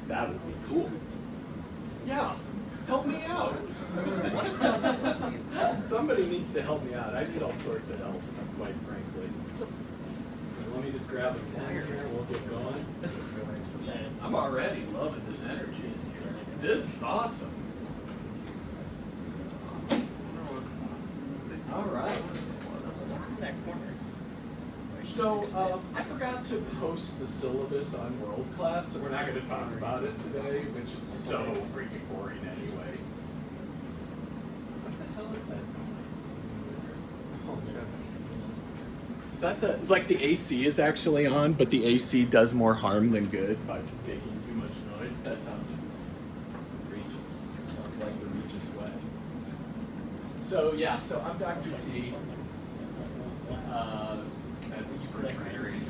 That would be cool. Yeah, help me out. Somebody needs to help me out. I need all sorts of help, quite frankly. So let me just grab a pen here and we'll get going. I'm already loving this energy. This is awesome. All right. So I forgot to post the syllabus on World Class, so we're not going to talk about it today, which is so freaking boring anyway. What the hell is that noise? Is that the, like the AC is actually on, but the AC does more harm than good by making too much noise? That sounds egregious. Sounds like the Regis way. So yeah, so I'm Dr. T. That's for training.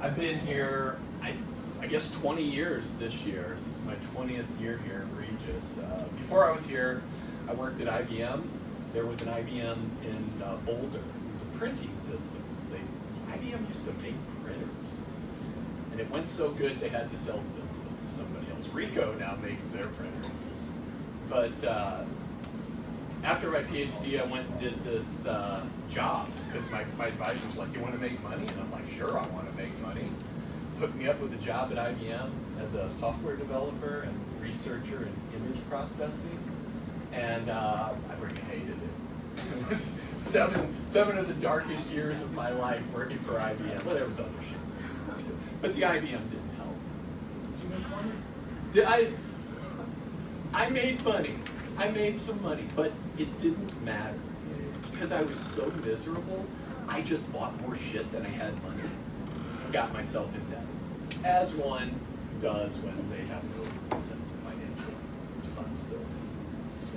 I've been here, I guess 20 years this year. This is my 20th year here at Regis. Before I was here, I worked at IBM. There was an IBM in Boulder. It was a printing systems. IBM used to make printers. And it went so good they had to sell the business to somebody else. Ricoh now makes their printers. But after my PhD, I went and did this job because my advisor was like, you want to make money? And I'm like, sure, I want to make money. Hooked me up with a job at IBM as a software developer and researcher in image processing. And I freaking hated it. It was seven of the darkest years of my life working for IBM. Well, there was other shit. But the IBM didn't help. Did you make money? I made money. I made some money, but it didn't matter. Because I was so miserable, I just bought more shit than I had money and got myself in debt. As one does when they have no sense of financial responsibility. So,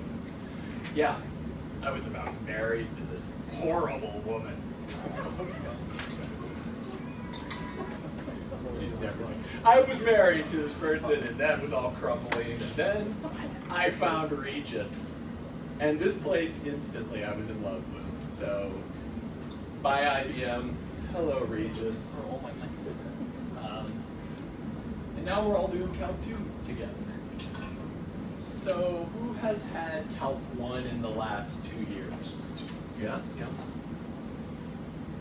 yeah, I was about married to this horrible woman. I was married to this person and that was all crumbling. And then I found Regis. And this place instantly I was in love with. So, bye IBM. Hello Regis. And now we're all doing Calc 2 together. So, who has had Calc 1 in the last 2 years? Yeah? Yeah.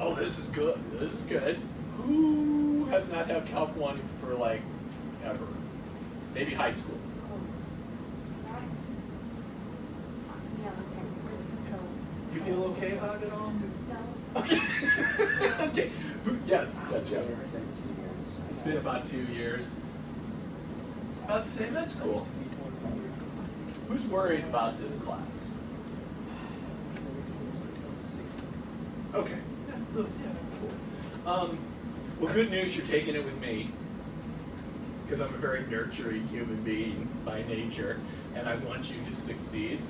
Oh, this is good. This is good. Who has not had Calc 1 for like ever? Maybe high school. You feel okay about it all? No. Okay. Okay. Yes, gotcha. It's been about 2 years. It's about the same. That's cool. Who's worried about this class? Okay. Yeah, cool. Well, good news, you're taking it with me because I'm a very nurturing human being by nature, and I want you to succeed.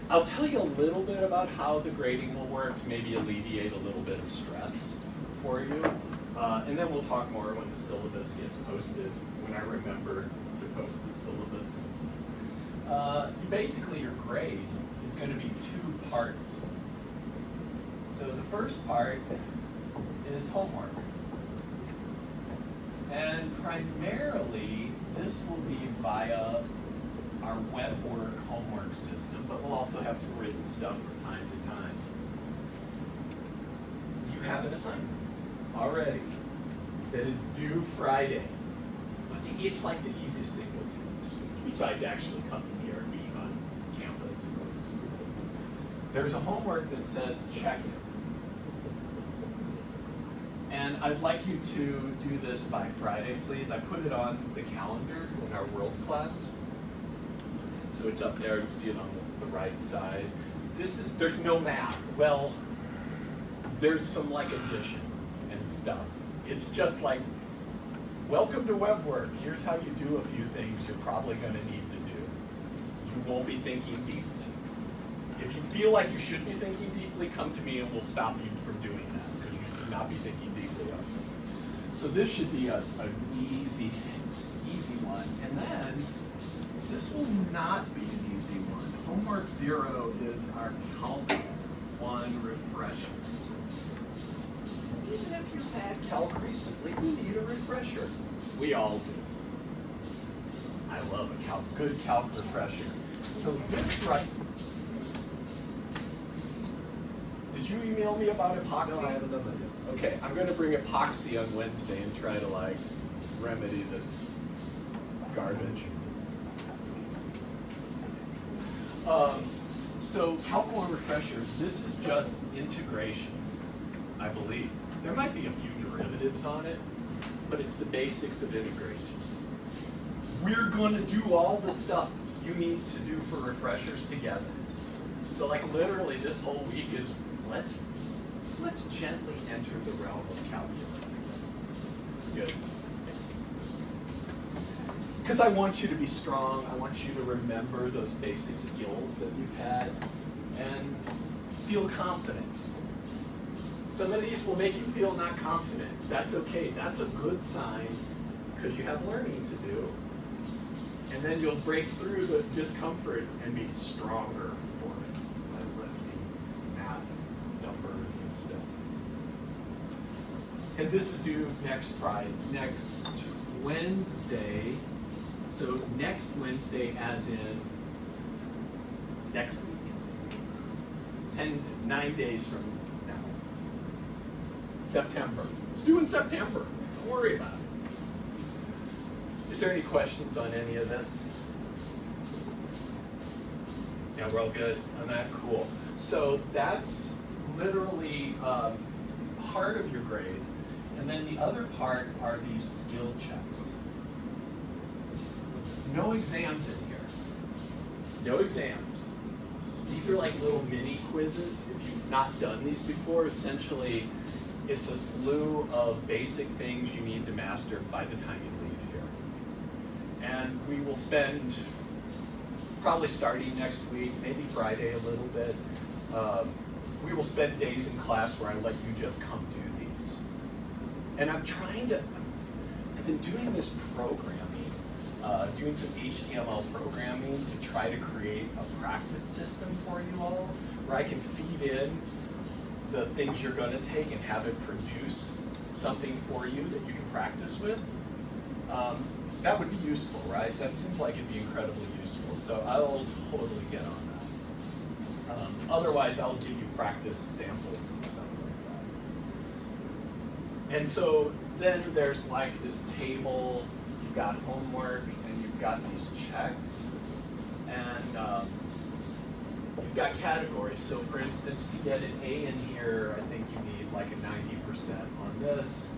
I'll tell you a little bit about how the grading will work to maybe alleviate a little bit of stress for you. And then we'll talk more when the syllabus gets posted, when I remember to post the syllabus. Basically, your grade is going to be 2 parts. So the first part is homework. And primarily, this will be via our web work homework system, but we'll also have some written stuff from time to time. You have an assignment already that is due Friday. But it's like the easiest thing to do this week, besides actually coming here and being on campus and going to school. There's a homework that says check it. And I'd like you to do this by Friday, please. I put it on the calendar in our world class. So it's up there, you see it on the right side. There's no math. Well, there's some like addition and stuff. It's just like, welcome to web work. Here's how you do a few things you're probably gonna need to do. You won't be thinking deeply. If you feel like you should be thinking deeply, come to me and we'll stop you from doing that because you should not be thinking deeply on this. So this should be an easy one. And then, this will not be an easy one. Homework 0 is our Calc 1 refresher. Even if you've had Calc recently, you need a refresher. We all do. I love a good calc refresher. So this right. Did you email me about epoxy? No, I haven't done that yet. Okay, I'm going to bring epoxy on Wednesday and try to like remedy this garbage. So calculus refreshers, this is just integration, I believe. There might be a few derivatives on it, but it's the basics of integration. We're going to do all the stuff you need to do for refreshers together. So like literally this whole week is let's gently enter the realm of calculus again. This is good. Because I want you to be strong, I want you to remember those basic skills that you've had and feel confident. Some of these will make you feel not confident. That's okay, that's a good sign because you have learning to do. And then you'll break through the discomfort and be stronger for it by lifting math, numbers, and stuff. And this is due next Wednesday. So next Wednesday, as in next week, 9 days from now. September. It's due in September. Don't worry about it. Is there any questions on any of this? Yeah, we're all good on that? Cool. So that's literally part of your grade. And then the other part are these skill checks. No exams in here. No exams. These are like little mini quizzes. If you've not done these before, essentially it's a slew of basic things you need to master by the time you leave here. And we will spend, probably starting next week, maybe Friday a little bit, we will spend days in class where I let you just come do these. And I've been doing this programming, doing some HTML programming to try to create a practice system for you all, where I can feed in the things you're going to take and have it produce something for you that you can practice with. That would be useful, right? That seems like it'd be incredibly useful. So I'll totally get on that. Otherwise, I'll give you practice samples and stuff like that. And so then there's like this table. You've got homework and you've got these checks. And you've got categories. So for instance, to get an A in here, I think you need like a 90% on this.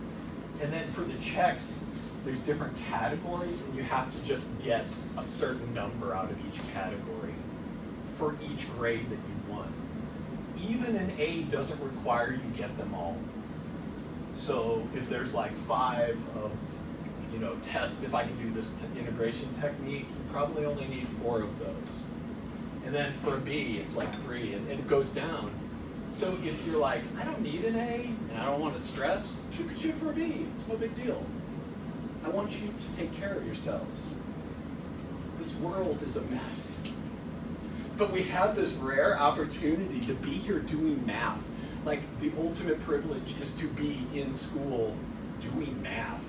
And then for the checks, there's different categories, and you have to just get a certain number out of each category for each grade that you want. Even an A doesn't require you get them all. So if there's like 5 of, tests, if I can do this integration technique, you probably only need 4 of those. And then for a B, it's like 3, and it goes down. So if you're like, I don't need an A, and I don't want to stress, you could shoot for a B. It's no big deal. I want you to take care of yourselves. This world is a mess. But we have this rare opportunity to be here doing math. Like, the ultimate privilege is to be in school doing math.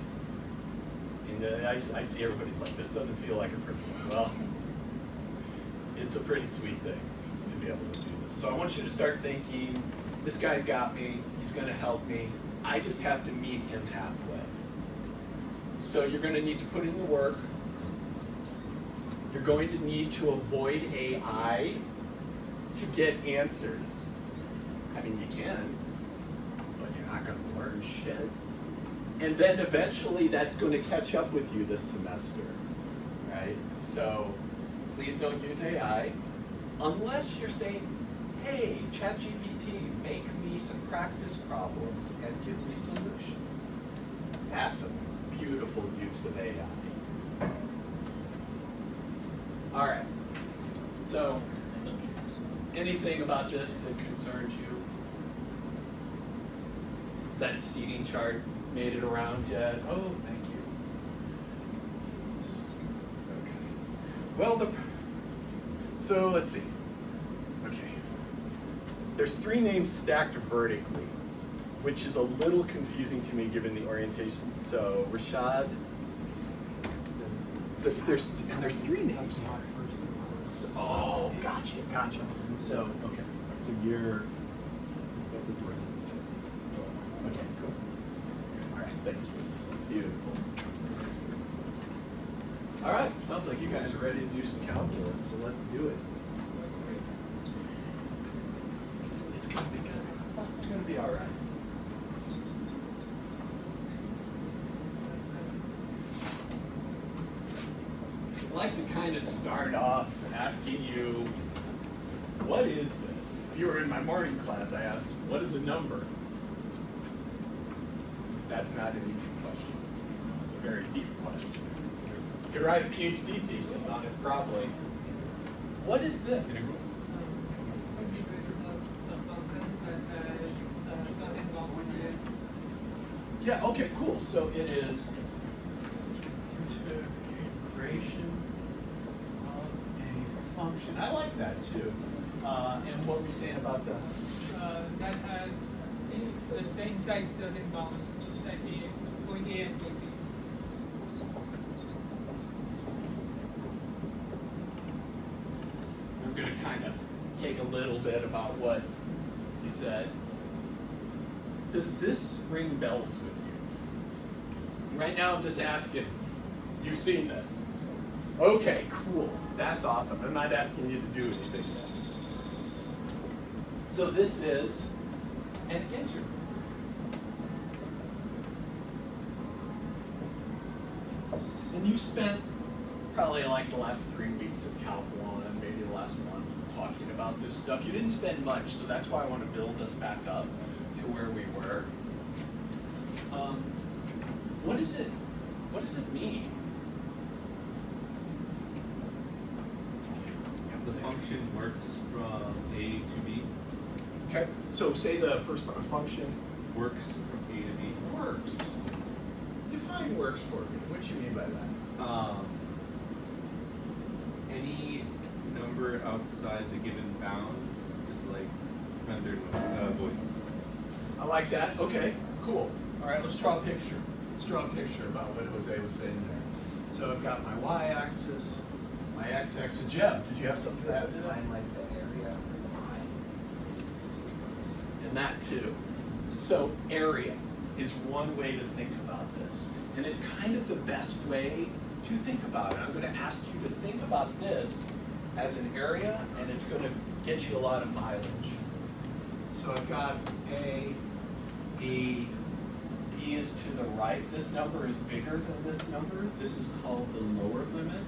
And I see everybody's like, this doesn't feel like a privilege. Well, it's a pretty sweet thing to be able to do this. So I want you to start thinking, this guy's got me, he's going to help me. I just have to meet him halfway. So you're going to need to put in the work. You're going to need to avoid AI to get answers. I mean, you can, but you're not going to learn shit. And then eventually that's going to catch up with you this semester, right? So please don't use AI unless you're saying, hey, ChatGPT, make me some practice problems and give me solutions. That's a beautiful use of AI. All right, so anything about this that concerns you? Is that seating chart made it around yet? Oh, thank you. Okay. Well, so let's see. Okay. There's 3 names stacked vertically, which is a little confusing to me given the orientation. So Rashad, there's three names here. Oh, gotcha. So, okay. So you're. Okay, cool. All right, thank you. Beautiful. All right, sounds like you guys are ready to do some calculus, so let's do it. It's gonna be good. It's gonna be all right. I'd like to kind of start off asking you, what is this? If you were in my morning class, I asked, what is a number? That's not an easy question. It's a very deep question. You could write a PhD thesis on it, probably. What is this? Yeah, okay, cool. So it is integration of a function. I like that too. And what were you saying about that? That has inside certain bounds, inside the point A and point B. We're going to kind of take a little bit about what you said. Does this ring bells with you? Right now I'm just asking, you've seen this. Okay, cool. That's awesome. I'm not asking you to do anything yet. So this is an integer. And you spent probably like the last 3 weeks of Calc 1, maybe the last month, talking about this stuff. You didn't spend much, so that's why I want to build us back up to where we were. What does it mean? The function works from A to B. Okay, so say the first part, function Works from A to B. works. Define works for me. What do you mean by that? Any number outside the given bounds is like rendered void. I like that. Okay, cool. All right, let's draw a picture. Let's draw a picture about what Jose was saying there. So I've got my y-axis, my x-axis. Jeb, did you have something to add to that? I like the area for the line. And that too. So area is one way to think about this. And it's kind of the best way to think about it. I'm going to ask you to think about this as an area, and it's going to get you a lot of mileage. So I've got A, B, B is to the right. This number is bigger than this number. This is called the lower limit.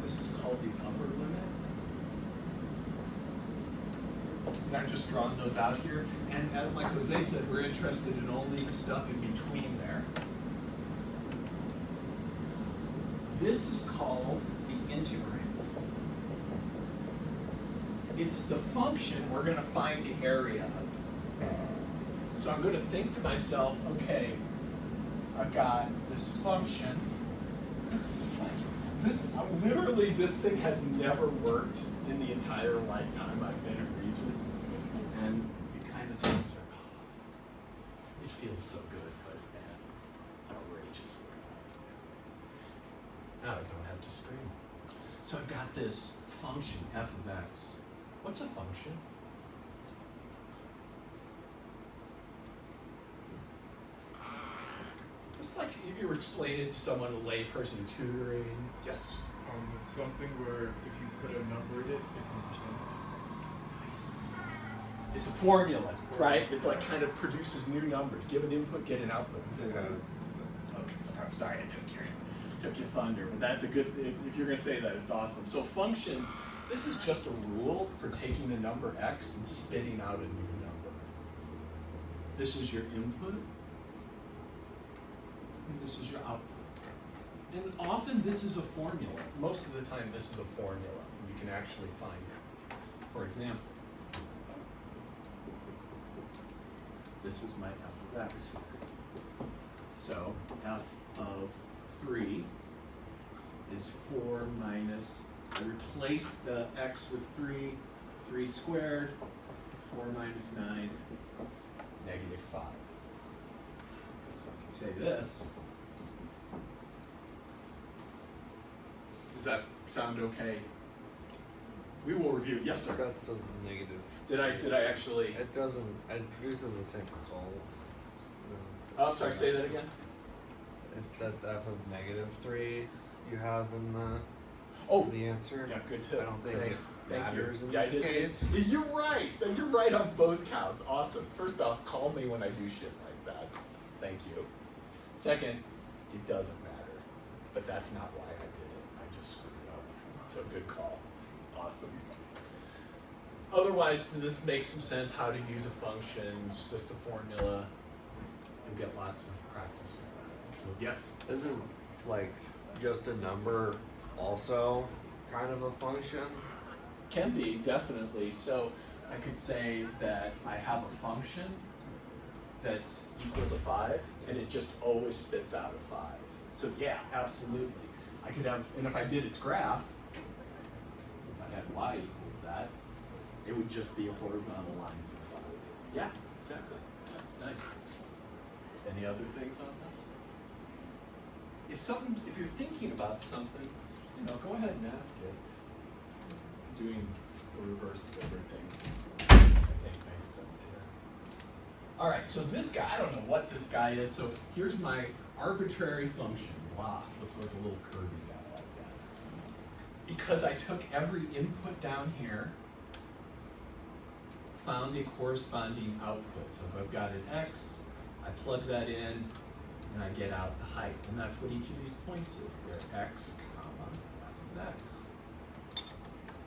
This is called the upper limit. And I've just drawn those out here. And like Jose said, we're interested in only the stuff in between there. This is called the integrand. It's the function we're going to find the area of. So I'm going to think to myself, okay, I've got this function. This is like, literally this thing has never worked in the entire lifetime I've been at Regis. And it kind of seems like, oh, it feels so good, but man, it's outrageous. Now I don't have to scream. So I've got this function, f of x. What's a function? Just like if you were explaining it to someone, a layperson tutoring. Yes. It's something where if you put a number in it, it can change. Nice. It's a formula, right? It's like kind of produces new numbers. Give an input, get an output. Okay, sorry, I took your thunder, but that's a good. If you're going to say that, it's awesome. So function, this is just a rule for taking the number x and spitting out a new number. This is your input, and this is your output. And often this is a formula. Most of the time this is a formula. You can actually find it. For example, this is my f of x. So f of 3 is 4 minus, I replace the x with 3 squared, 4 minus 9, negative 5. So I can say this Does that sound okay? We will review. Yes, sir. That's a negative. Did I actually? It doesn't. It produces the same result. Oh, I'm sorry. Say that again. If that's f of -3 you have in the answer. Yeah, good tip. I don't think Thanks. it Thank matters you. in Yeah, this case. You're right. You're right on both counts. Awesome. First off, call me when I do shit like that. Thank you. Second, it doesn't matter. But that's not why I did it. I just screwed up. So good call. Awesome. Otherwise, does this make some sense how to use a function? It's just a formula. You'll get lots of practice with that. So yes. Isn't like just a number also kind of a function? Can be, definitely. So I could say that I have a function that's equal to 5, and it just always spits out a 5. So yeah, absolutely. I could have, and if I did its graph, if I had y equals that, it would just be a horizontal line for 5. Yeah, exactly. Yeah, nice. Any other things on this? If you're thinking about something, go ahead and ask it. Doing the reverse of everything, I think makes sense here. All right, so this guy, I don't know what this guy is. So here's my arbitrary function. Wow, looks like a little curvy guy like that. Because I took every input down here, found a corresponding output. So if I've got an x, I plug that in, and I get out the height. And that's what each of these points is. They're x, comma, f of x.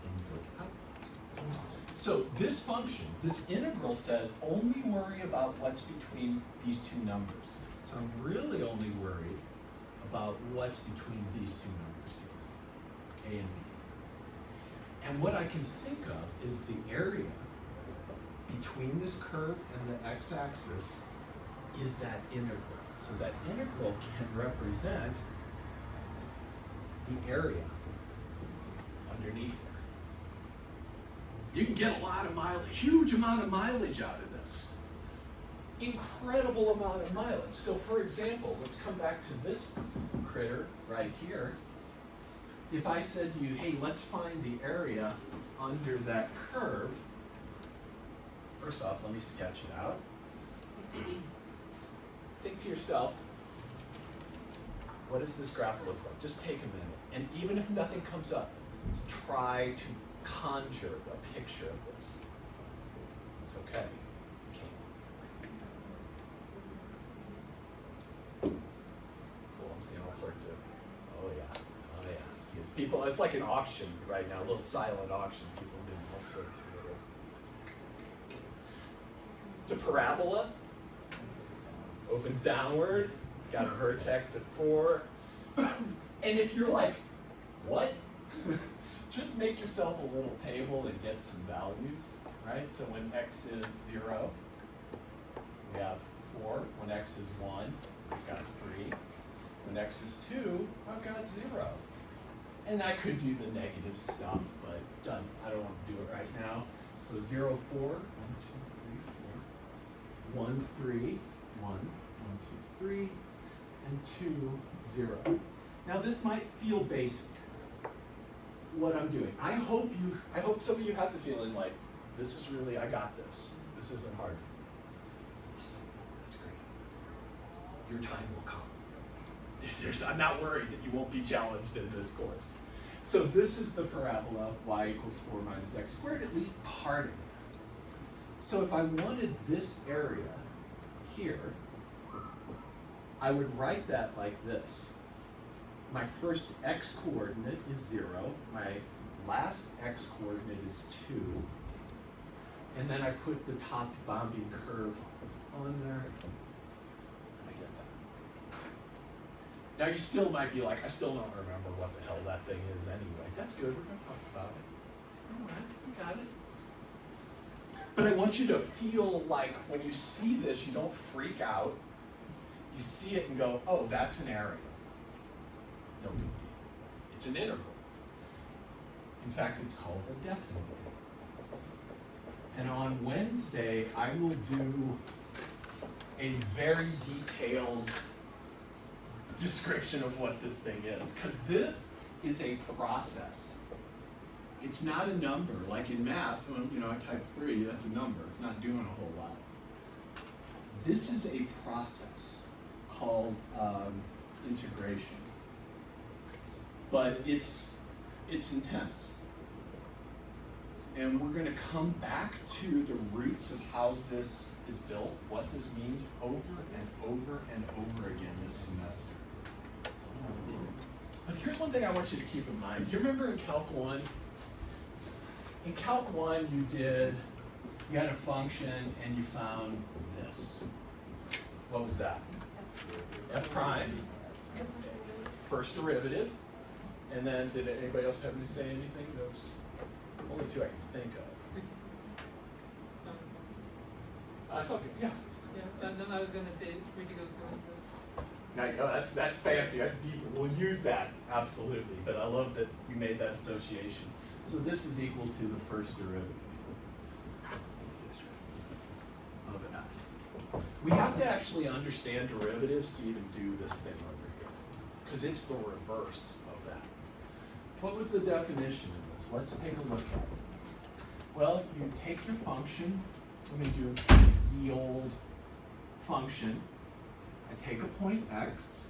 Input, output. So this function, this integral says only worry about what's between these two numbers. So I'm really only worried about what's between these two numbers here, a and b. And what I can think of is the area between this curve and the x-axis is that integral. So that integral can represent the area underneath there. You can get a lot of mileage, huge amount of mileage out of this. Incredible amount of mileage. So for example, let's come back to this critter right here. If I said to you, hey, let's find the area under that curve. First off, let me sketch it out. Think to yourself, what does this graph look like? Just take a minute. And even if nothing comes up, try to conjure a picture of this. It's okay. You can't. Cool, I'm seeing all sorts of, oh yeah. See, it's people, it's like an auction right now, a little silent auction. People doing all sorts of little. It's a parabola. Opens downward, got a vertex at 4. And if you're like, what? Just make yourself a little table and get some values, right? So when x is 0, we have 4. When x is 1, we've got 3. When x is 2, I've got 0. And I could do the negative stuff, but done. I don't want to do it right now. So 0, 4, 1, 2, 3, 4. 1, 3, 1, 1, 2, 3, and 2, 0. Now this might feel basic, what I'm doing. I hope some of you have the feeling like, this is really, I got this. This isn't hard for me. Awesome, that's great. Your time will come. I'm not worried that you won't be challenged in this course. So this is the parabola, y equals 4 minus x squared, at least part of it. So if I wanted this area here, I would write that like this. My first x coordinate is 0, my last x coordinate is 2, and then I put the top bounding curve on there. I get that. Now you still might be like, I still don't remember what the hell that thing is anyway. That's good, we're going to talk about it. All right, we got it. But I want you to feel like when you see this, you don't freak out. You see it and go, oh, that's an area. No big deal. It's an integral. In fact, it's called a definite integral. And on Wednesday, I will do a very detailed description of what this thing is. Because this is a process. It's not a number. Like in math, when I type 3, that's a number. It's not doing a whole lot. This is a process called integration. But it's intense. And we're going to come back to the roots of how this is built, what this means over and over and over again this semester. But here's one thing I want you to keep in mind. Do you remember in Calc 1? In Calc 1, you had a function and you found this. What was that? F prime, first derivative. And then did anybody else have to say anything? There was only two I can think of. That's okay, yeah. Yeah, and then I was going to say critical point. Now, that's fancy, that's deep. We'll use that, absolutely. But I love that you made that association. So this is equal to the first derivative of f. We have to actually understand derivatives to even do this thing over here, because it's the reverse of that. What was the definition of this? Let's take a look at it. Well, you take your function. Let me do the old function. I take a point x,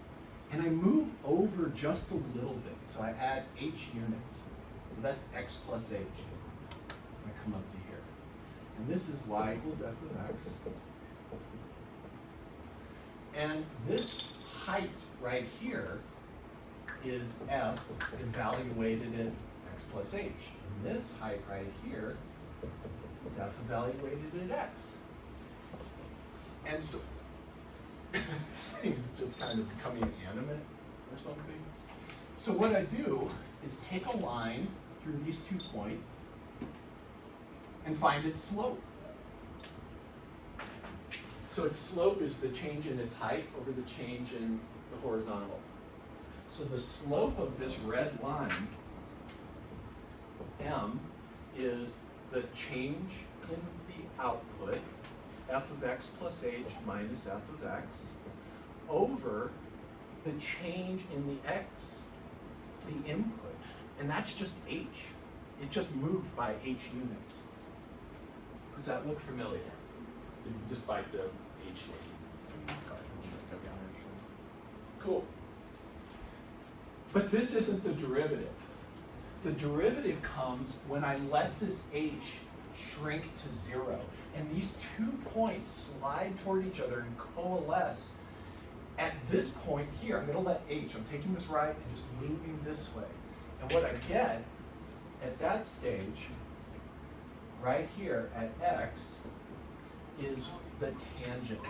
and I move over just a little bit. So I add h units. So that's x plus h. I come up to here. And this is y equals f of x. And this height right here is f evaluated at x plus h. And this height right here is f evaluated at x. And so this thing is just kind of becoming animate or something. So what I do is take a line through these 2 points and find its slope. So its slope is the change in its height over the change in the horizontal. So the slope of this red line, m, is the change in the output, f of x plus h minus f of x, over the change in the x, the input. And that's just h. It just moved by h units. Does that look familiar? Despite the h name. Cool. But this isn't the derivative. The derivative comes when I let this h shrink to 0. And these 2 points slide toward each other and coalesce at this point here. I'm going to let h, I'm taking this right and just moving this way. And what I get at that stage, right here at x, is the tangent.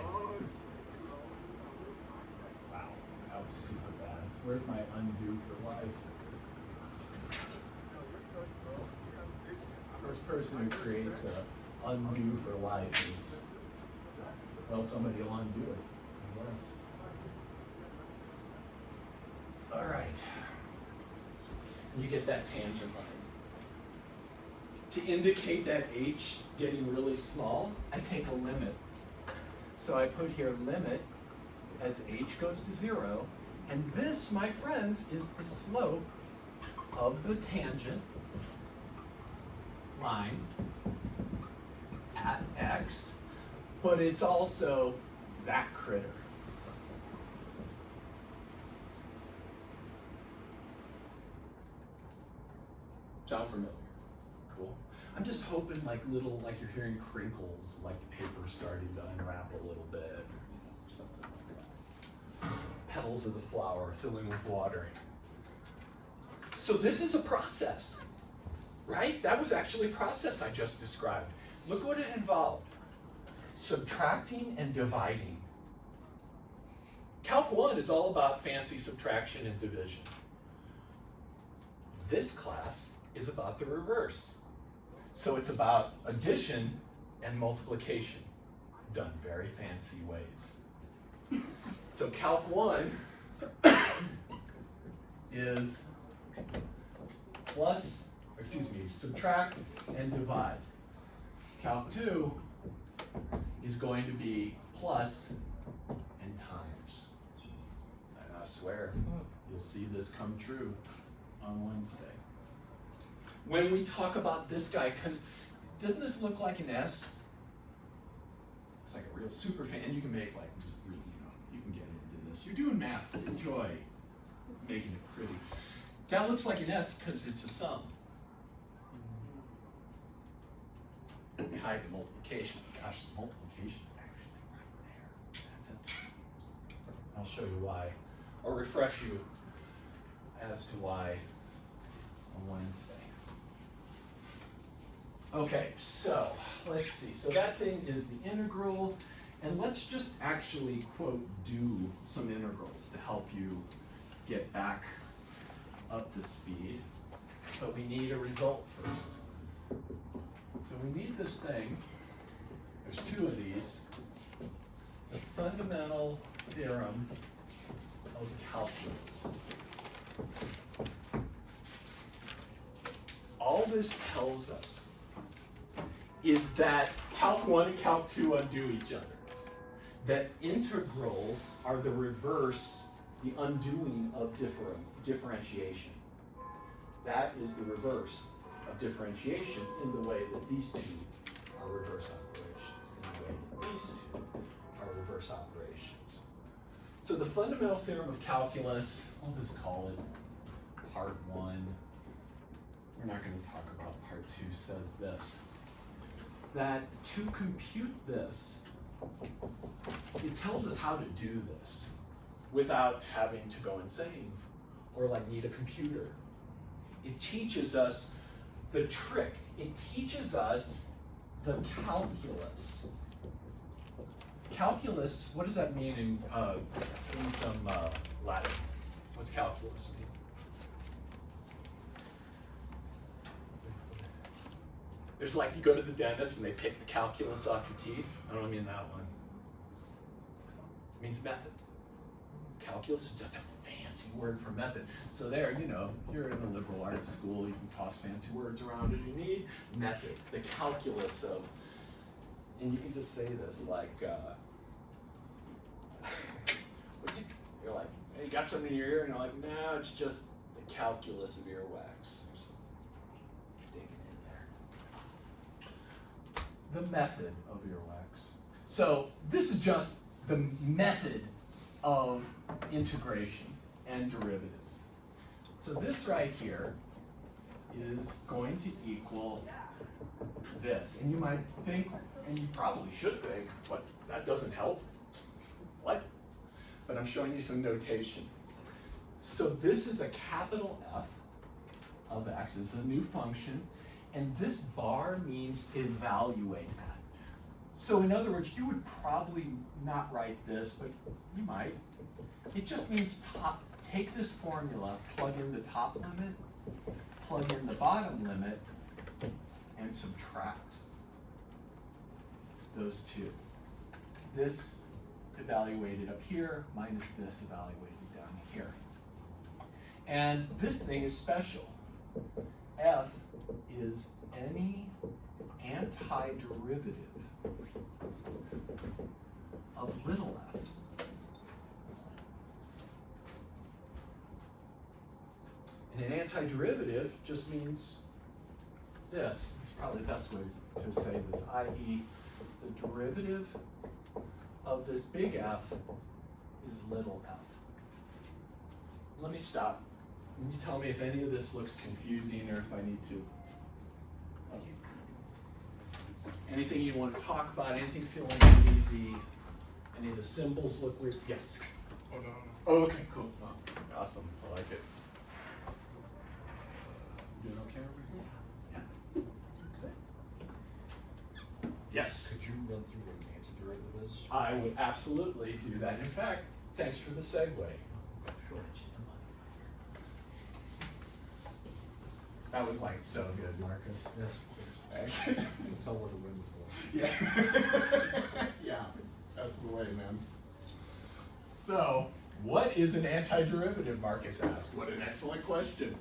Wow, that was super bad. Where's my undo for life? First person who creates a undo for life is, well, somebody will undo it, I guess. All right. You get that tangent line. To indicate that h getting really small, I take a limit. So I put here limit as h goes to 0, and this, my friends, is the slope of the tangent line at x, but it's also that critter. Sound familiar? Cool. I'm just hoping like you're hearing crinkles, like the paper's starting to unwrap a little bit, something like that. Petals of the flower filling with water. So this is a process, right? That was actually a process I just described. Look what it involved. Subtracting and dividing. Calc 1 is all about fancy subtraction and division. This class is about the reverse. So it's about addition and multiplication, done very fancy ways. So Calc 1 is subtract and divide. Calc 2 is going to be plus and times. And I swear, you'll see this come true. on Wednesday. When we talk about this guy, because doesn't this look like an S? It's like a real super fan. You can make like just really, you can get into this. You're doing math. Enjoy making it pretty. That looks like an S because it's a sum. We hide the multiplication. Gosh, the multiplication is actually right there. That's it. I'll show you why, or refresh you as to why on Wednesday. Okay, so let's see. So that thing is the integral, and let's just actually, quote, do some integrals to help you get back up to speed. But we need a result first. So we need this thing. There's two of these. The fundamental theorem of calculus. All this tells us is that Calc 1 and Calc 2 undo each other. That integrals are the reverse, the undoing of differentiation. That is the reverse of differentiation in the way that these two are reverse operations, in the way that these two are reverse operations. So the fundamental theorem of calculus, I'll just call it part 1. We're not going to talk about part 2, says this. That to compute this, it tells us how to do this without having to go insane or like need a computer. It teaches us the trick. It teaches us the calculus. Calculus, what does that mean in some Latin? What's calculus mean? There's like, you go to the dentist and they pick the calculus off your teeth. I don't mean that one. It means method. Calculus is just a fancy word for method. So there, you're in a liberal arts school, you can toss fancy words around as you need. Method, the calculus of, and you can just say this like, you're like, hey, you got something in your ear? And you're like, no, it's just the calculus of earwax. The method of earwax. So this is just the method of integration and derivatives. So this right here is going to equal this. And you might think, and you probably should think, what, that doesn't help? What? But I'm showing you some notation. So this is a capital F of x. It's a new function. And this bar means evaluate at. So in other words, you would probably not write this, but you might. It just means take this formula, plug in the top limit, plug in the bottom limit, and subtract those two. This evaluated up here minus this evaluated down here. And this thing is special. F is any antiderivative of little f. And an antiderivative just means this. It's probably the best way to say this, i.e. the derivative of this big F is little f. Let me stop. Can you tell me if any of this looks confusing or if I need to? Anything you want to talk about? Anything feel uneasy? Any of the symbols look weird? Yes. Oh, no. Oh, okay, cool. Oh, awesome. I like it. Doing okay over here? Yeah. Okay. Yes. Could you run through what an antiderivative is? I would absolutely do that. In fact, thanks for the segue. Sure. That was like so good, Marcus. Yes, Thanks. you can tell where the wind is blowing. Yeah. Yeah, that's the way, man. So, what is an antiderivative, Marcus asked? What an excellent question.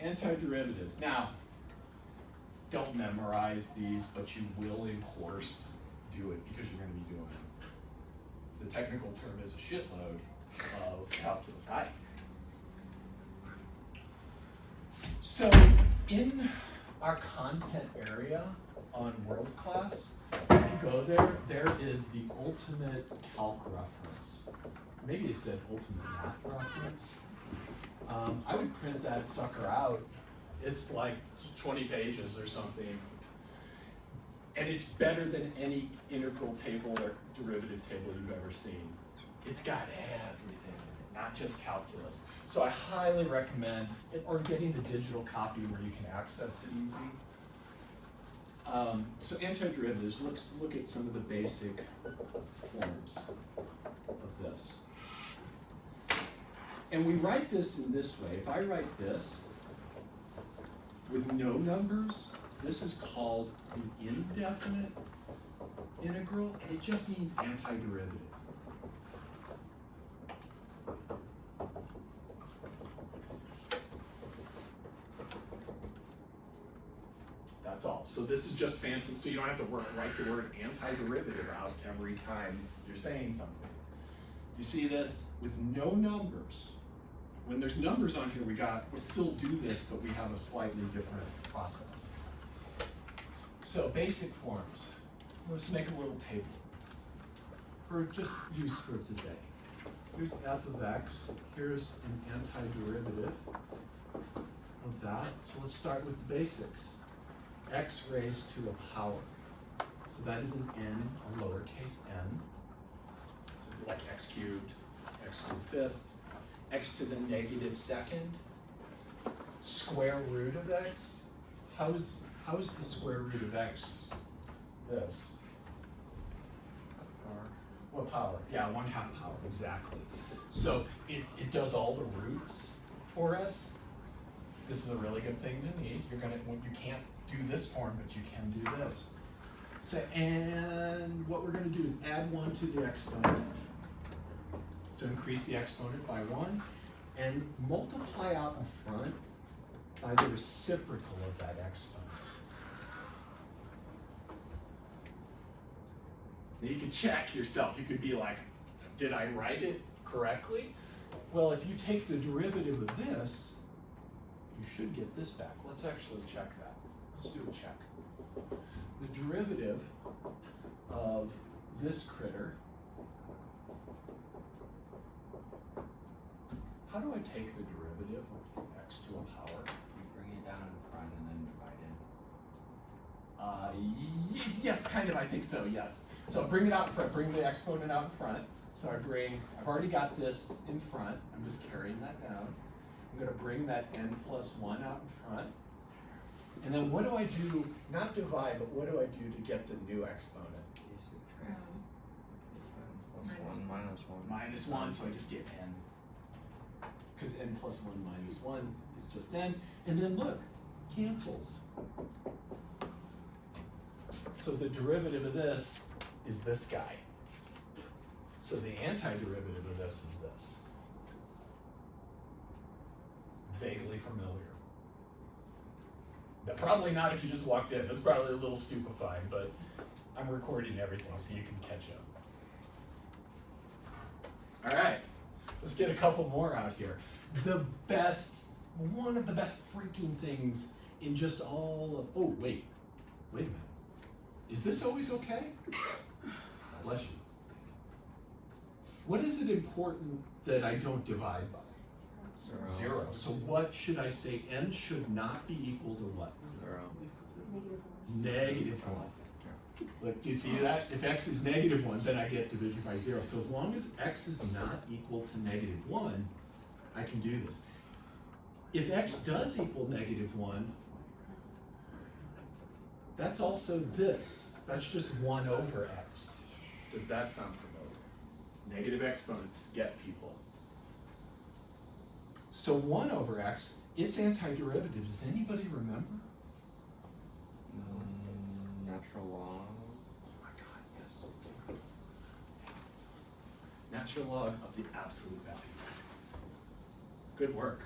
Antiderivatives. Now, don't memorize these, but you will in course do it because you're going to be doing it. the technical term is a shitload of calculus. Hi. So in our content area on World Class, if you go there, there is the ultimate calc reference. Maybe it said ultimate math reference. I would print that sucker out. It's like 20 pages or something. And it's better than any integral table or derivative table you've ever seen. It's got everything in it, not just calculus. So I highly recommend it, or getting the digital copy where you can access it easy. So antiderivatives, let's look at some of the basic forms of this. And we write this in this way. If I write this with no numbers, this is called an indefinite integral, and it just means antiderivative. That's all. So this is just fancy, so you don't have to write the word antiderivative out every time you're saying something. You see this with no numbers. When there's numbers on here, we still do this, but we have a slightly different process. So basic forms. Let's make a little table for just use for today. Here's f of x. Here's an antiderivative of that. So let's start with the basics. X raised to a power. So that is an n, a lowercase n. So like x cubed, x to the fifth, x to the negative second, square root of x. How's the square root of x this? What power? Yeah, 1/2 power, exactly. So it does all the roots for us. This is a really good thing to need. You can't do this form, but you can do this. So, and what we're gonna do is add 1 to the exponent. So increase the exponent by 1 and multiply out in front by the reciprocal of that exponent. Now you can check yourself. You could be like, did I write it correctly? Well, if you take the derivative of this, you should get this back. Let's actually check that. Let's do a check. The derivative of this critter, how do I take the derivative of x to a power? You bring it down in front and then divide it. Yes, kind of, I think so, yes. So bring it out in front, bring the exponent out in front. So I've already got this in front. I'm just carrying that down. I'm gonna bring that n plus 1 out in front. And then what do I do, not divide, but what do I do to get the new exponent? You subtract. Plus 1 minus 1. Minus 1, so I just get n. Because n plus 1 minus 1 is just n. And then look, cancels. So the derivative of this is this guy. So the antiderivative of this is this. Vaguely familiar. But probably not if you just walked in. It's probably a little stupefying, but I'm recording everything so you can catch up. All right, let's get a couple more out here. One of the best freaking things in just all of, oh, wait a minute. Is this always okay? Bless you. What is it important that I don't divide by? 0. So what should I say? N should not be equal to what? 0. Negative 1. Look, do you see that? If x is negative 1, then I get division by 0. So as long as x is not equal to negative 1, I can do this. If x does equal negative 1, that's also this. That's just 1 over x. Does that sound familiar? Negative exponents get people. So 1 over x, its antiderivative, does anybody remember? Natural log. Oh my God, yes. Natural log of the absolute value of x. Good work.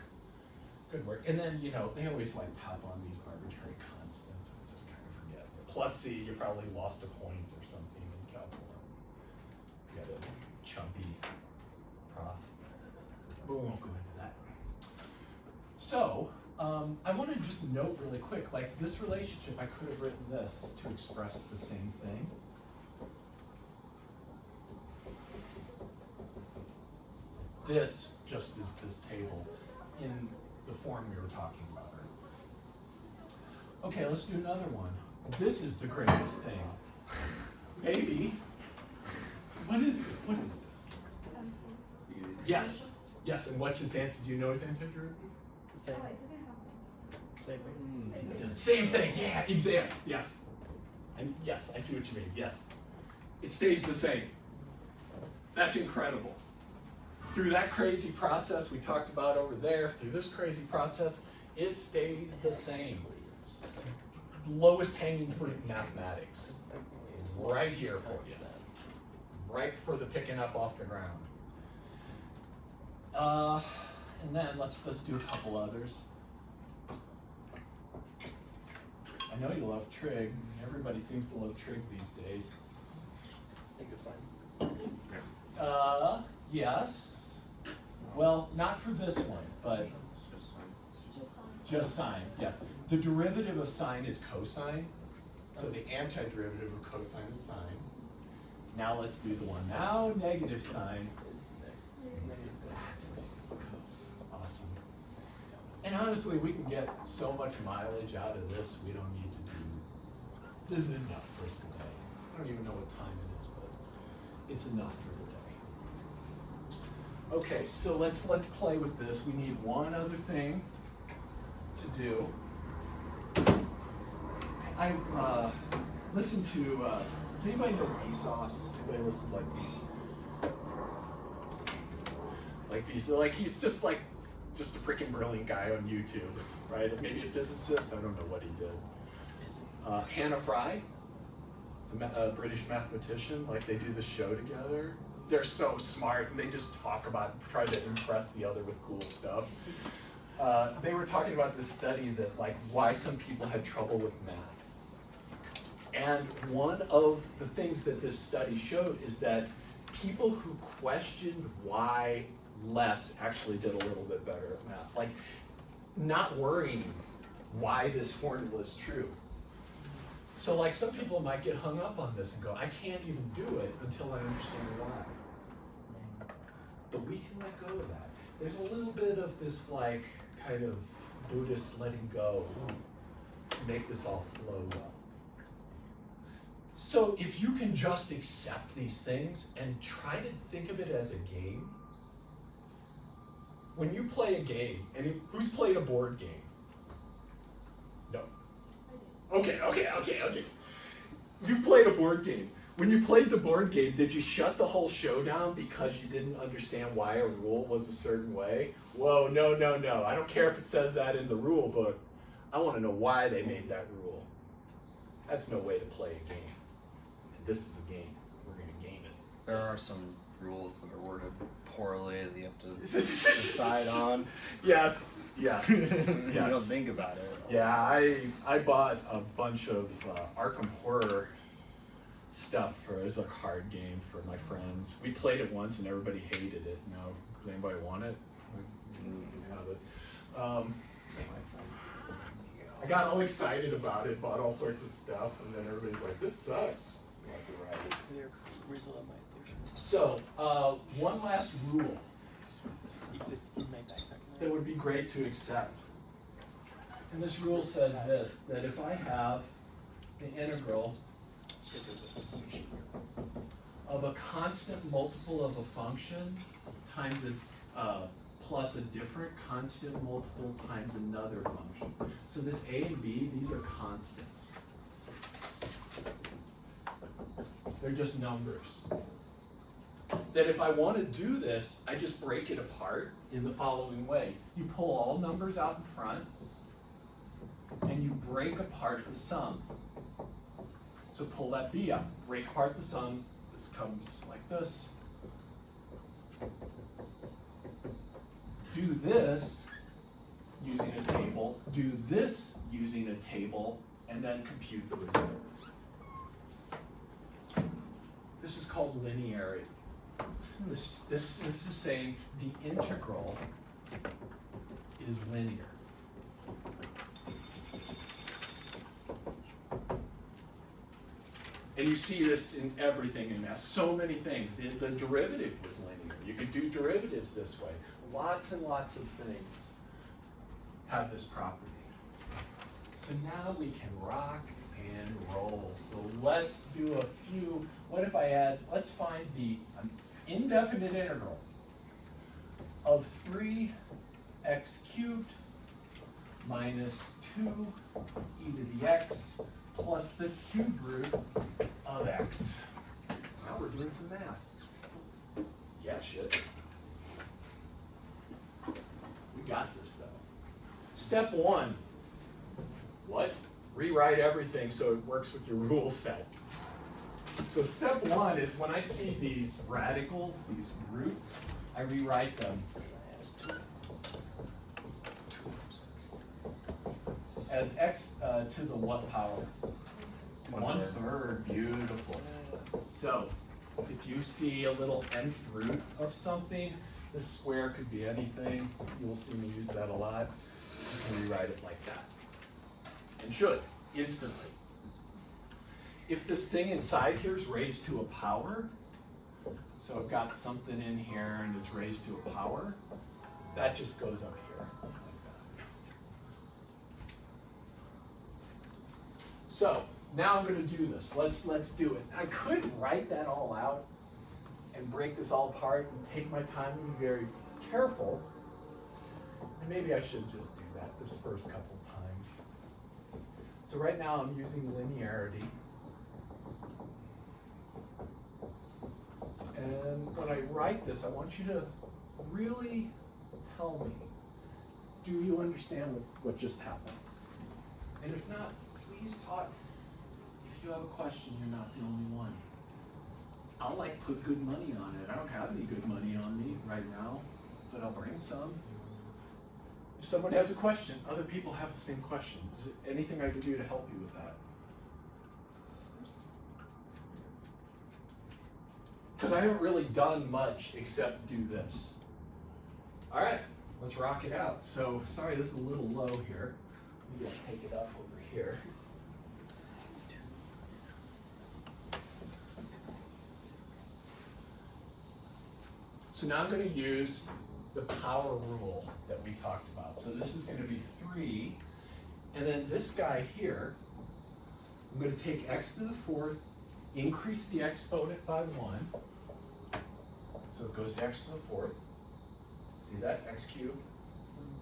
Good work. And then, they always like tap on these arbitrary constants and just kind of forget. Plus c, you probably lost a point or something in calculus. You gotta but we won't go into that. So, I want to just note really quick, like this relationship, I could have written this to express the same thing. This just is this table in the form we were talking about. Okay, let's do another one. This is the greatest thing. Maybe. What is this? Yes. Yes, and what's his do you know his antiderivative? Oh, it doesn't have Same thing. Same thing, yeah, exactly, yes. And yes, I see what you mean, yes. It stays the same. That's incredible. Through that crazy process we talked about over there, through this crazy process, it stays the same. Lowest hanging fruit in mathematics is right here for you. Right for the picking up off the ground. And then let's do a couple others. I know you love trig. Everybody seems to love trig these days. Yes. Well, not for this one, but just sine, yes. The derivative of sine is cosine, so the antiderivative of cosine is sine. Now let's do the one now, negative sine. That's cos, awesome. And honestly, we can get so much mileage out of this, we don't need to do, this is enough for today. I don't even know what time it is, but it's enough for today. Okay, so let's play with this. We need one other thing to do. I listened to, does anybody know Vsauce? Anybody listen to like Vsauce? He's just a freaking brilliant guy on YouTube, right? Maybe a physicist, I don't know what he did. Hannah Fry, it's a British mathematician, like they do the show together. They're so smart and they just try to impress the other with cool stuff. They were talking about this study that like why some people had trouble with math. And one of the things that this study showed is that people who questioned why less actually did a little bit better at math. Like not worrying why this formula is true. So like some people might get hung up on this and go, I can't even do it until I understand why. But we can let go of that. There's a little bit of this like kind of Buddhist letting go to make this all flow well. So if you can just accept these things and try to think of it as a game, when you play a game, and who's played a board game? No. Okay. You played a board game. When you played the board game, did you shut the whole show down because you didn't understand why a rule was a certain way? Whoa, no. I don't care if it says that in the rule book. I want to know why they made that rule. That's no way to play a game. And this is a game. We're going to game it. There are some rules that are worded poorly that you have to decide on. Yes. You don't think about it. Yeah, I bought a bunch of Arkham Horror stuff as a card game for my friends. We played it once and everybody hated it. Now, does anybody want it? We can have it. I got all excited about it, bought all sorts of stuff, and then everybody's like, this sucks. So, one last rule that would be great to accept. And this rule says this, that if I have the integral of a constant multiple of a function times plus a different constant multiple times another function. So this a and b, these are constants. They're just numbers. That if I want to do this, I just break it apart in the following way. You pull all numbers out in front, and you break apart the sum. So pull that b out, break apart the sum. This comes like this. Do this using a table, do this using a table, and then compute the result. This is called linearity. This is saying the integral is linear. And you see this in everything in math, so many things. The derivative was linear. You could do derivatives this way. Lots and lots of things have this property. So now we can rock and roll. So let's do a few, what if I add, let's find the indefinite integral of 3x cubed minus 2 e to the x plus the cube root of x. Now we're doing some math. Yeah, shit. We got this though. Step 1. What? Rewrite everything so it works with your rule set. So step 1 is when I see these radicals, these roots, I rewrite them as x to the what power? 1/3. Beautiful. So if you see a little nth root of something, the square could be anything. You'll see me use that a lot. You can rewrite it like that. And should, instantly. If this thing inside here is raised to a power, so I've got something in here and it's raised to a power, that just goes up here. So now I'm going to do this. Let's do it. I could write that all out and break this all apart and take my time and be very careful. And maybe I should just do that this first couple times. So right now I'm using linearity. And when I write this, I want you to really tell me, do you understand what just happened? And if not, please talk. If you have a question, you're not the only one. I'll put good money on it. I don't have any good money on me right now, but I'll bring some. If someone has a question, other people have the same question. Is there anything I can do to help you with that? Because I haven't really done much except do this. All right, let's rock it out. So, sorry, this is a little low here. Maybe I'll take it up over here. So now I'm going to use the power rule that we talked about. So this is going to be 3, and then this guy here, I'm going to take x to the 4th, increase the exponent by 1. So it goes to x to the 4th. See that? X cubed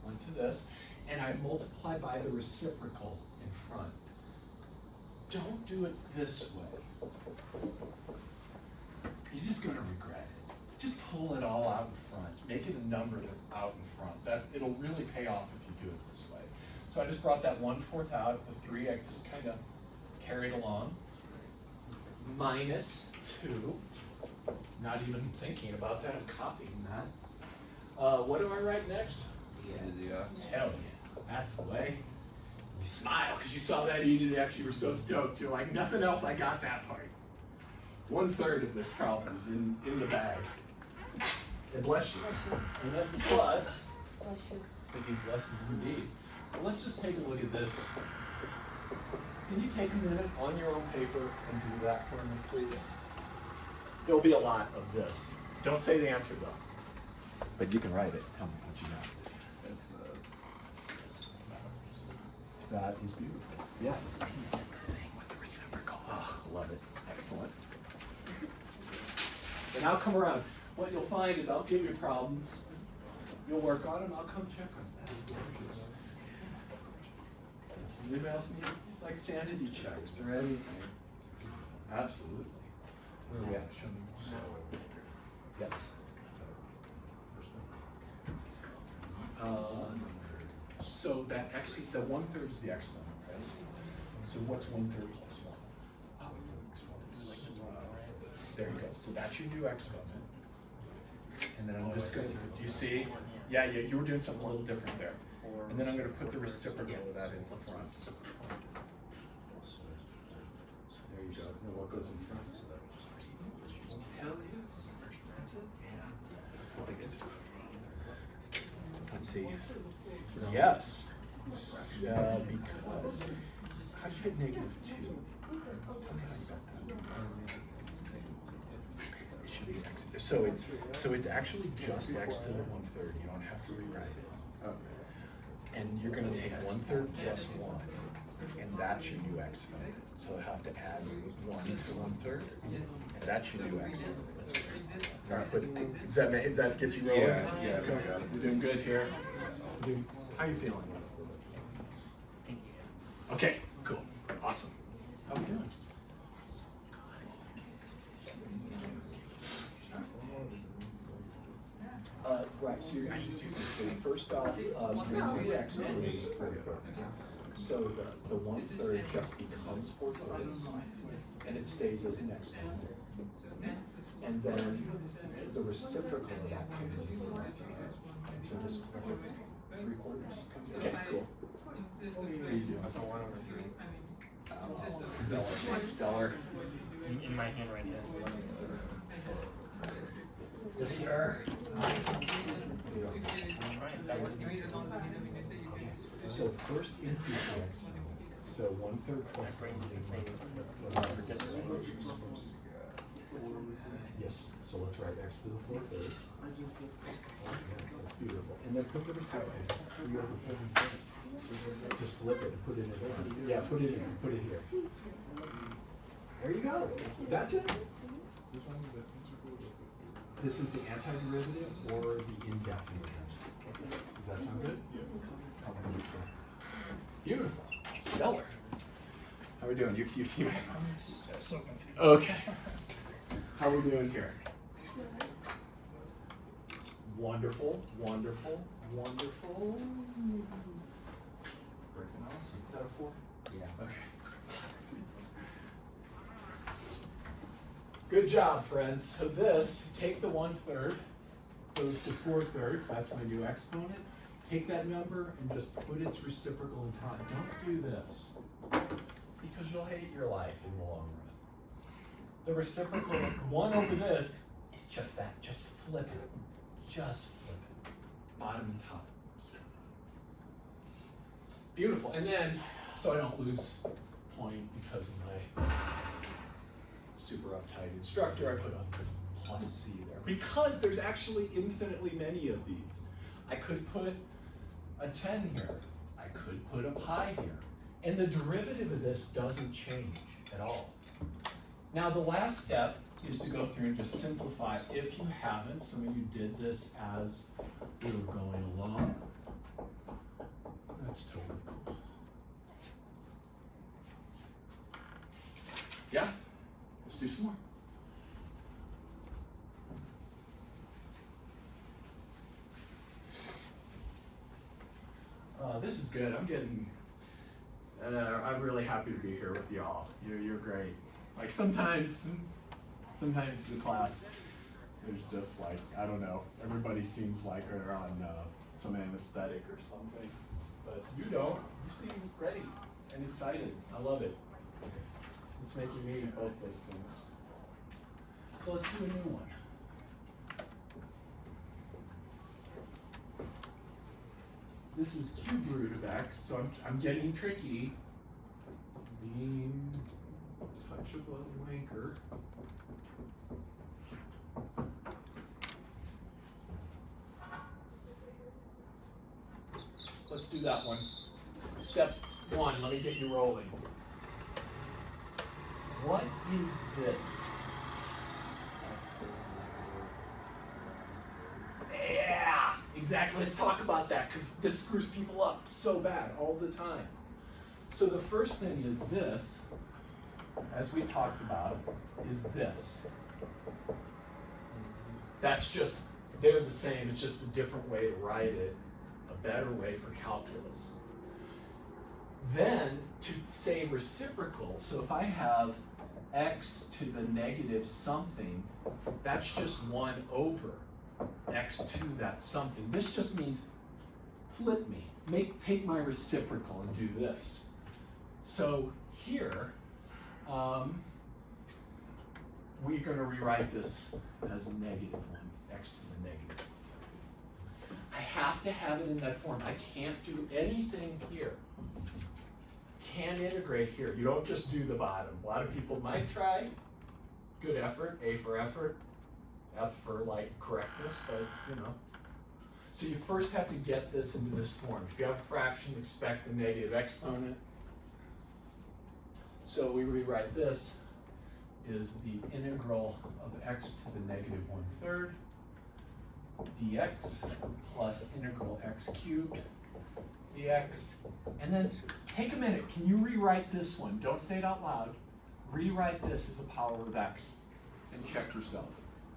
went to this. And I multiply by the reciprocal in front. Don't do it this way. You're just going to regret it. Just pull it all out in front. Make it a number that's out in front. It'll really pay off if you do it this way. So I just brought that 1/4 out. The 3 I just kind of carried along. Minus 2. Not even thinking about that. I'm copying that. What do I write next? Yeah. Hell yeah. That's the way. You smile because you saw that e to the x. You were so stoked. You're like, nothing else. I got that part. 1/3 of this problem is in the bag. And bless you. And then plus, thinking blesses indeed. So let's just take a look at this. Can you take a minute on your own paper and do that for me, please? There'll be a lot of this. Don't say the answer though. But you can write it. Tell me what you got. That is beautiful. Yes. With the reciprocal. Oh, love it. Excellent. And I'll come around. What you'll find is I'll give you problems. You'll work on them. I'll come check them. That is gorgeous. Does anybody else need just like sanity checks or anything? Absolutely. Where are we at? Show me. Yes. So that x is the 1/3 is the exponent, right? So what's 1/3 plus 1? There you go. So that's your new exponent. And then I'm just going to, do you see? Yeah, you were doing something a little different there. And then I'm going to put the reciprocal of that in front. There you go. And then what goes in front? Hell yes. see. Yes. Because how did you get negative 2? Tell me how you got that. It should be x. So it's actually just x to the 1/3. You don't have to rewrite it. Okay. And you're going to take 1/3 plus 1, and that's your new exponent. So I have to add 1 to 1/3, and that's your new exponent. All right, does that get you rolling? Yeah, Okay. yeah. You're doing good here. How are you feeling? Okay, cool, awesome. How are we doing? Right, so you're so first off, your new exponent is 4/3. So the 1/3 just becomes 4/3, and it stays as an exponent. And then the reciprocal of that comes in 4. So just 3/4. Okay, cool. How are you doing? So 1/3. Stellar. In my hand right there. Yes, sir. So first increase the exponent. So 1/3 plus 1. Yes. So let's write x to the 4/3. Yes, that's beautiful. And then put the reciprocal. 3/4. Just flip it and put it in there. Yeah, put it in. Put it here. There you go. That's it. This is the antiderivative or the indefinite. Does that sound good? Yeah. Beautiful. Stellar. How are we doing? You see me? So confused. Okay. How are we doing here? Wonderful, wonderful, wonderful. Freaking awesome. Is that a 4? Yeah. Okay. Good job, friends. So this, take the 1/3, goes to 4/3, that's my new exponent. Take that number and just put its reciprocal in front. Don't do this, because you'll hate your life in the long run. The reciprocal of 1 over this is just that. Just flip it. Just flip it. Bottom and top. Beautiful. And then, so I don't lose point because of my super uptight instructor, I put a plus C there. Because there's actually infinitely many of these. I could put a 10 here. I could put a pi here. And the derivative of this doesn't change at all. Now the last step is to go through and just simplify. If you haven't, some of you did this as we were going along. That's totally cool. Yeah? Let's do some more. This is good. I'm really happy to be here with y'all. You're great. Like sometimes the class, there's just like, I don't know, everybody seems like they're on some anesthetic or something. But you don't. You seem ready and excited. I love it. It's making me both those things. So let's do a new one. This is cube root of x, so I'm getting tricky. Being a touch of a wanker. Let's do that one. Step 1, let me get you rolling. What is this? Yeah, exactly. Let's talk about that because this screws people up so bad all the time. So the first thing is this, as we talked about, is this. That's just, they're the same, it's just a different way to write it, a better way for calculus. Then, to say reciprocal, so if I have x to the negative something, that's just 1 over x to that something. This just means flip me, take my reciprocal and do this. So here, we're going to rewrite this as a negative 1, x to the negative. I have to have it in that form. I can't do anything here. Can't integrate here. You don't just do the bottom. A lot of people might try. Good effort, A for effort, F for like correctness, but you know. So you first have to get this into this form. If you have a fraction, expect a negative exponent. So we rewrite this is the integral of x to the negative 1/3 dx plus integral x cubed dx. And then take a minute, can you rewrite this one? Don't say it out loud. Rewrite this as a power of x and check yourself.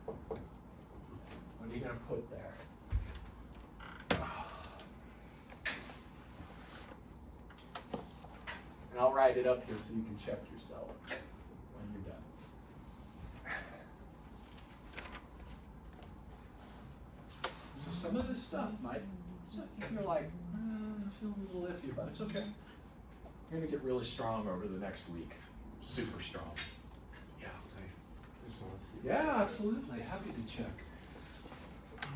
What are you going to put there? And I'll write it up here so you can check yourself when you're done. So some of this stuff might, if you're like, I feel a little iffy about it, it's okay. You're gonna get really strong over the next week. Super strong. Yeah. Yeah, absolutely. Happy to check. Okay,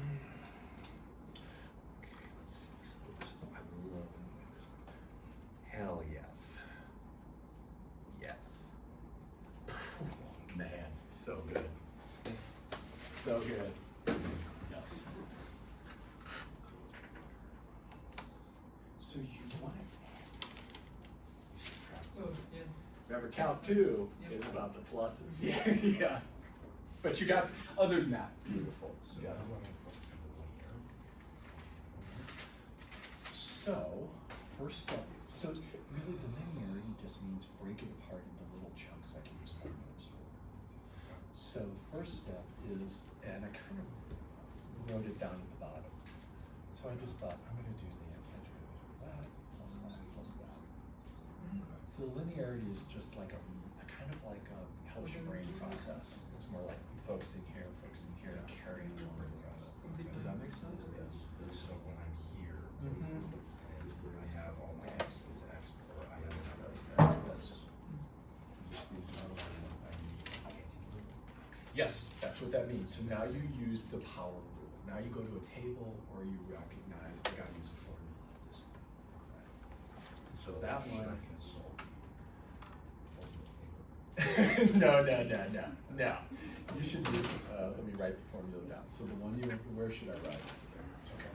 let's see. So this is, I love this. Hell yes. Yes. Man, so good. So good. Yes. So you want to subtract. Oh, yeah. Remember, count two is about the pluses. Yeah, yeah. But you got, other than that, beautiful. Yes. So, first step. So, really, the linearity just means break it apart into little chunks I can use formulas for. So, the first step is, and I kind of wrote it down at the bottom. So, I just thought, I'm going to do the antiderivative of that, plus that, plus that. So the linearity is just like a kind of like helps your brain process. It's more like focusing here, and carrying along the rest. Does that make sense? Yes. So when I'm here, I have all my x's x, or I have x. Yes, that's what that means. So now you use the power rule. Now you go to a table or you recognize I gotta use a formula for this one. And so that one. No. You should use, let me write the formula down. So the one where should I write it? Okay.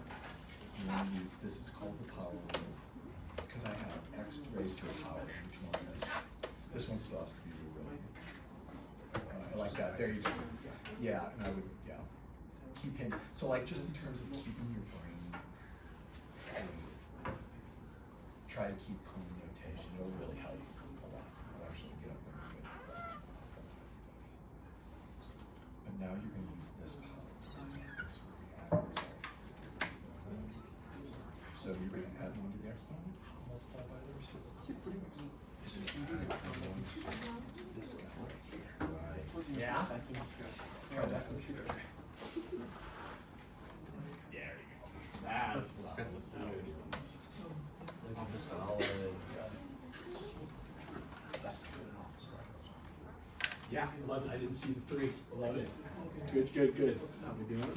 And then use, this is called the power rule. Because I have x raised to a power, which one is? This one still has to be rewritten. I like that, there you go. Yeah, and I would, keep him, so like just in terms of keeping your brain free, try to keep clean notation, it'll really help a lot. I'll actually get up there and say stuff. But now you're going to use this power. This will be add result. So you're going to add 1 to the exponent, multiply by the reciprocal. It's just it's this guy right here. Yeah? Try that. There you go. That's solid. Yes. Yeah, love it. I didn't see the 3. Love it. Good. How we doing?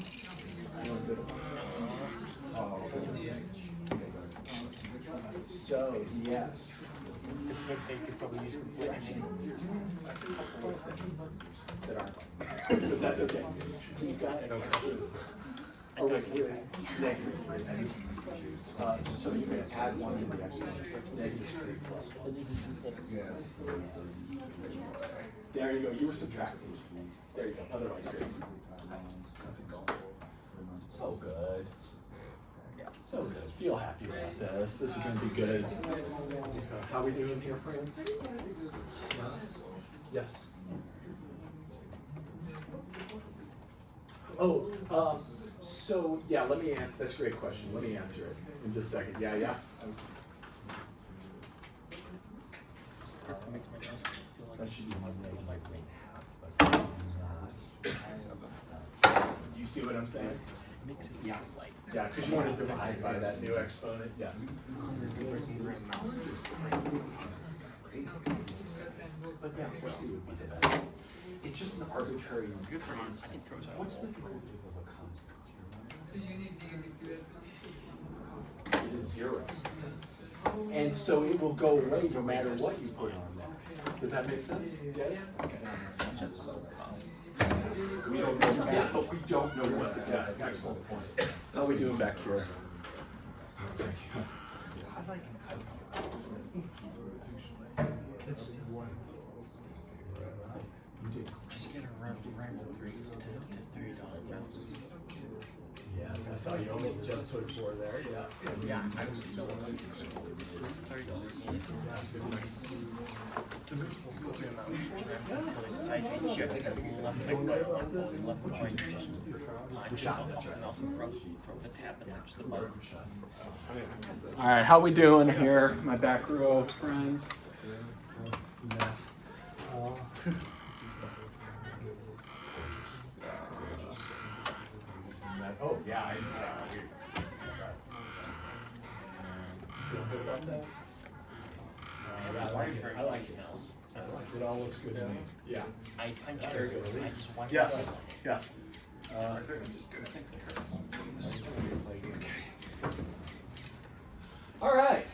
Doing good. Oh. So, yes. They could probably use reflection. That aren't. But that's okay. So you've got it. Oh, wait, here. Negative 3. So you're going to add 1 to the exponent. That's negative 3 plus 1. Yes. There you go. You were subtracting. There you go. Otherwise, great. How's it going? So good. So good. Feel happy about this. This is going to be good. How are we doing here, friends? Yes. Oh, so yeah, let me answer. That's a great question. Let me answer it in just a second. Yeah. That should be do you see what I'm saying? Yeah, because you want to divide by that new exponent. Yes. But yeah, we'll see what we did. It's just an arbitrary constant. What's the derivative of a constant? Do you remember? So you need negative 2. It is 0. And so it will go away no matter what you put on there. Does that make sense? Yeah, yeah. Okay. We don't know that, but we don't know what. Yeah, excellent point. How are we doing back here? It's one. Just get a rival $3 to $3 mouse. Yes, I saw you almost just put 4 there. Yeah. Yeah, I was $30. Side change, you have to left click right, left point, just line yourself up and also from the tab and touch the button. All right, how we doing here, my back row friends? Oh yeah, feel good about that? I like it. Smells. It all looks good to me. Yeah. I punched her, I just want Yes. Yes. just good. I think it hurts. All right.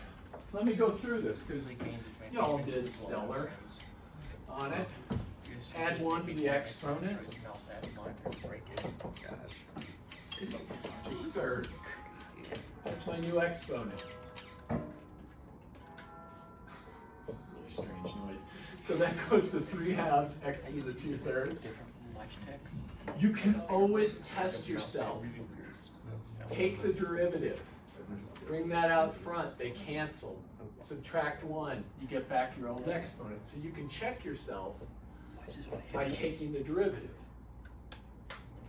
Let me go through this because y'all did stellar on it. Add 1 to the exponent. 2/3. That's my new exponent. It's a really strange noise. So that goes to 3/2 x to the 2/3. You can always test yourself. Take the derivative. Bring that out front. They cancel. Subtract 1. You get back your old exponent. So you can check yourself by taking the derivative.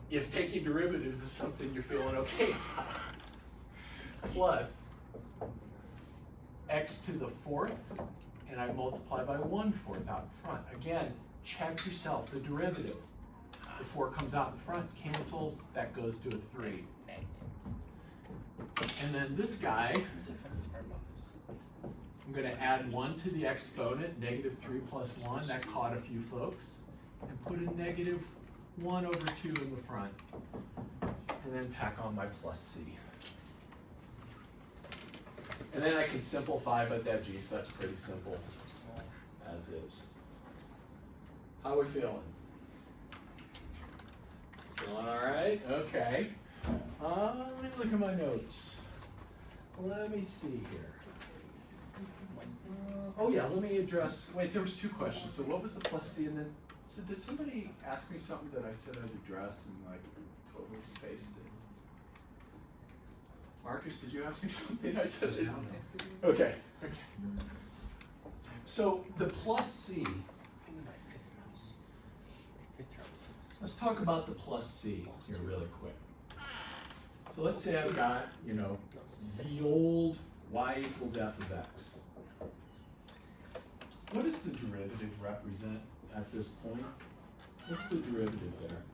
If taking derivatives is something you're feeling okay about. Plus x to the 4th, and I multiply by 1/4 out in front. Again, check yourself, the derivative. The 4 comes out in front, cancels, that goes to a 3. And then this guy, I'm going to add 1 to the exponent, -3 plus 1, that caught a few folks, and put a -1/2 in the front, and then tack on my plus c. And then I can simplify, but that, geez, that's pretty simple as is. How are we feeling? Feeling all right? Okay. Let me look at my notes. Let me see here. Oh yeah, let me address, wait, there was 2 questions. So what was the plus c, and then, so did somebody ask me something that I said I'd address and like totally spaced it? Marcus, did you ask me something I said? Okay, okay. So the plus c, let's talk about the plus c here really quick. So let's say I've got, you know, the old y equals f of x. What does the derivative represent at this point? What's the derivative there?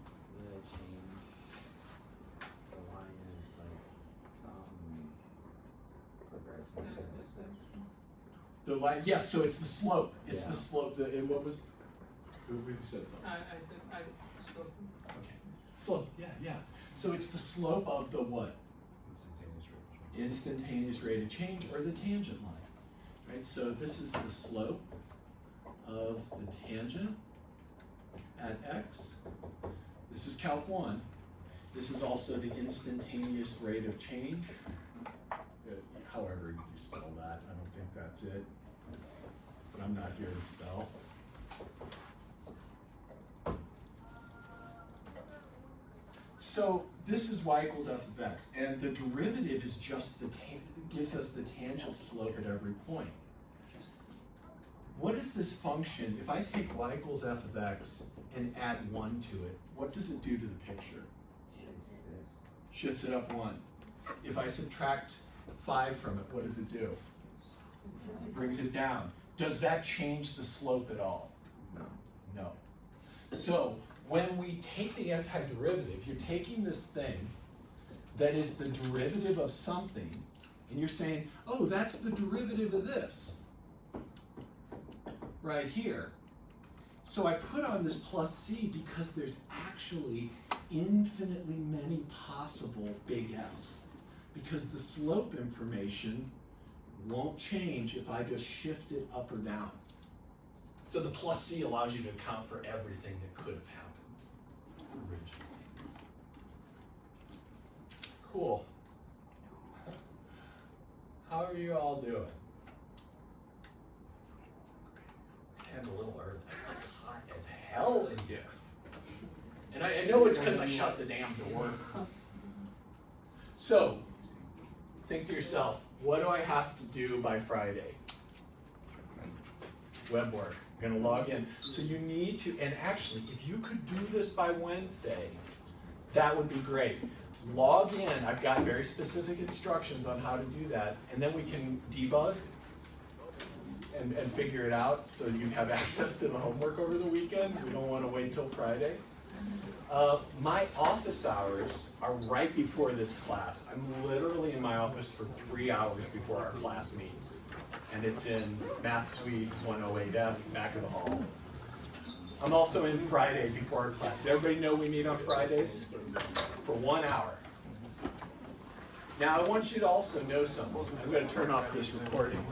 The line, yes, so it's the slope. It's the slope. And what was, who said something? I said, I spoke. Okay. Slope, yeah. So it's the slope of the what? Instantaneous rate of change, or the tangent line. Right, so this is the slope of the tangent at x. This is Calc 1. This is also the instantaneous rate of change. However you spell that, I don't think that's it. But I'm not here to spell. So this is y equals f of x, and the derivative is just the gives us the tangent slope at every point. What is this function? If I take y equals f of x and add 1 to it, what does it do to the picture? Shifts it up 1. If I subtract 5 from it, what does it do? It brings it down. Does that change the slope at all? No. So when we take the antiderivative, you're taking this thing that is the derivative of something, and you're saying, oh, that's the derivative of this right here. So I put on this plus c because there's actually infinitely many possible big F's because the slope information won't change if I just shift it up or down. So the plus C allows you to account for everything that could have happened originally. Cool. How are you all doing? And a little early. It's hot as hell in here. And I know it's because I shut the damn door. So, think to yourself, what do I have to do by Friday? Web work. I'm going to log in. So you need to, and actually, if you could do this by Wednesday, that would be great. Log in. I've got very specific instructions on how to do that, and then we can debug and figure it out so you have access to the homework over the weekend. We don't want to wait till Friday. My office hours are right before this class. I'm literally in my office for 3 hours before our class meets. And it's in Math Suite 108F, back of the hall. I'm also in Friday before our class. Does everybody know we meet on Fridays? For 1 hour. Now I want you to also know something. I'm going to turn off this recording.